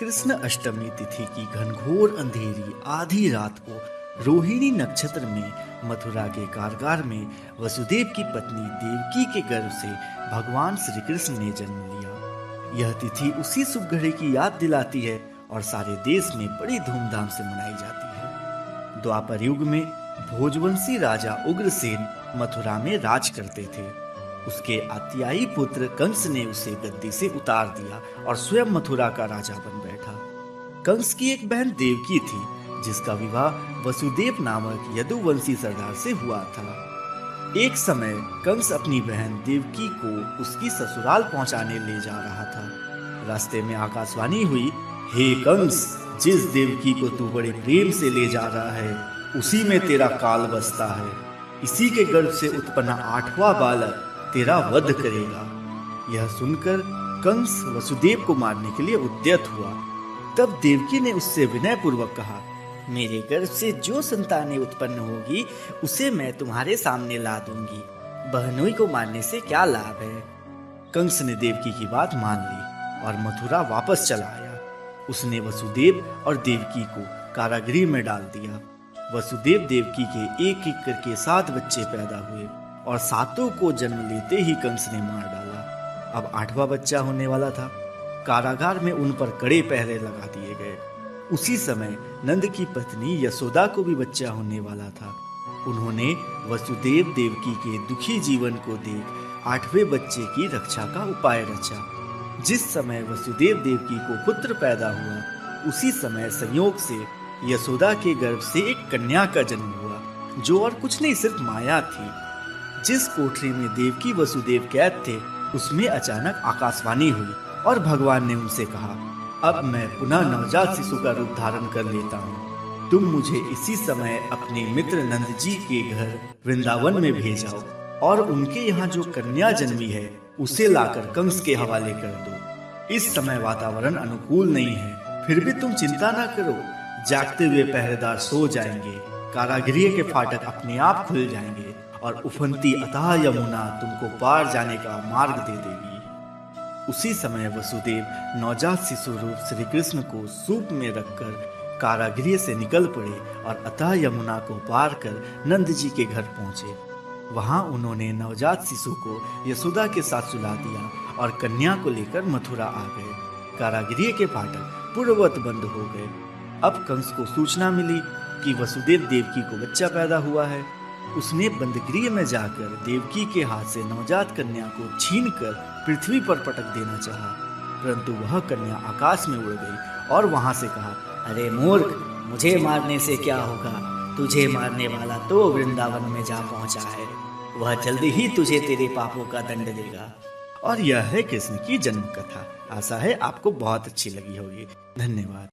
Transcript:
कृष्ण अष्टमी तिथि की घनघोर अंधेरी आधी रात को रोहिणी नक्षत्र में मथुरा के कारागार में वसुदेव की पत्नी देवकी के गर्भ से भगवान श्री कृष्ण ने जन्म लिया। यह तिथि उसी शुभ घड़ी की याद दिलाती है और सारे देश में बड़ी धूमधाम से मनाई जाती है। द्वापर युग में भोजवंशी राजा उग्रसेन मथुरा में राज करते थे। उसके आत्यायी पुत्र कंस ने उसे गद्दी से उतार दिया और स्वयं मथुरा का राजा बन बैठा। कंस की एक बहन देवकी थी, जिसका विवाह वसुदेव नामक यदुवंशी सरदार से हुआ था। एक समय कंस अपनी बहन देवकी को उसकी ससुराल पहुंचाने ले जा रहा था। रास्ते में आकाशवाणी हुई, हे कंस, जिस देवकी को तू बड़े प्रेम से ले जा रहा है उसी में तेरा काल बसता है। इसी के गर्भ से उत्पन्न 8वां बालक तेरा वध करेगा। यह सुनकर कंस वसुदेव को मारने के लिए उद्यत हुआ। तब देवकी ने उससे विनय पूर्वक कहा, मेरे गर्भ से जो संतानें उत्पन्न होगी उसे मैं तुम्हारे सामने ला दूंगी। बहनोई को मारने से क्या लाभ है। कंस ने देवकी की बात मान ली और मथुरा वापस चला आया। उसने वसुदेव और देवकी को कारागृह में डाल दिया। वसुदेव देवकी के एक एक करके 7 बच्चे पैदा हुए और 7 को जन्म लेते ही कंस ने मार डाला। अब 8वां बच्चा होने वाला था। कारागार में उन पर कड़े पहरे लगा दिए गए। उसी समय नंद की पत्नी यशोदा को भी बच्चा होने वाला था। उन्होंने वसुदेव देवकी के दुखी जीवन को देख 8वें बच्चे की रक्षा का उपाय रचा। जिस समय वसुदेव देवकी को पुत्र पैदा हुआ, उसी समय संयोग से यशोदा के गर्भ से एक कन्या का जन्म हुआ, जो और कुछ नहीं सिर्फ माया थी। जिस कोठरी में देवकी वसुदेव कैद थे, उसमें अचानक आकाशवाणी हुई और भगवान ने उनसे कहा, अब मैं पुनः नवजात शिशु का रूप धारण कर लेता हूँ। तुम मुझे इसी समय अपने मित्र नंद जी के घर वृंदावन में भेजाओ और उनके यहाँ जो कन्या जन्मी है उसे लाकर कंस के हवाले कर दो। इस समय वातावरण अनुकूल नहीं है, फिर भी तुम चिंता ना करो। जागते हुए पहरेदार सो जाएंगे, कारागृह के फाटक अपने आप खुल जाएंगे और उफनती अथाह यमुना तुमको पार जाने का मार्ग दे देगी। उसी समय वसुदेव नवजात शिशु रूप श्री कृष्ण को सूप में रखकर कारागृह से निकल पड़े और अथाह यमुना को पार कर नंद जी के घर पहुंचे। वहां उन्होंने नवजात शिशु को यशोदा के साथ सुला दिया और कन्या को लेकर मथुरा आ गए। कारागृह के फाटक पूर्ववत बंद हो गए। अब कंस को सूचना मिली कि वसुदेव देवकी को बच्चा पैदा हुआ है। उसने बंदगृह में जाकर देवकी के हाथ से नवजात कन्या को छीनकर पृथ्वी पर पटक देना चाहा, परंतु वह कन्या आकाश में उड़ गई और वहां से कहा, अरे मूर्ख, मुझे मारने से क्या होगा? तुझे मारने वाला तो वृंदावन में जा पहुंचा है। वह जल्दी ही तुझे तेरे पापों का दंड देगा। और यह है कृष्ण की जन्म कथा। आशा है आपको बहुत अच्छी लगी होगी। धन्यवाद।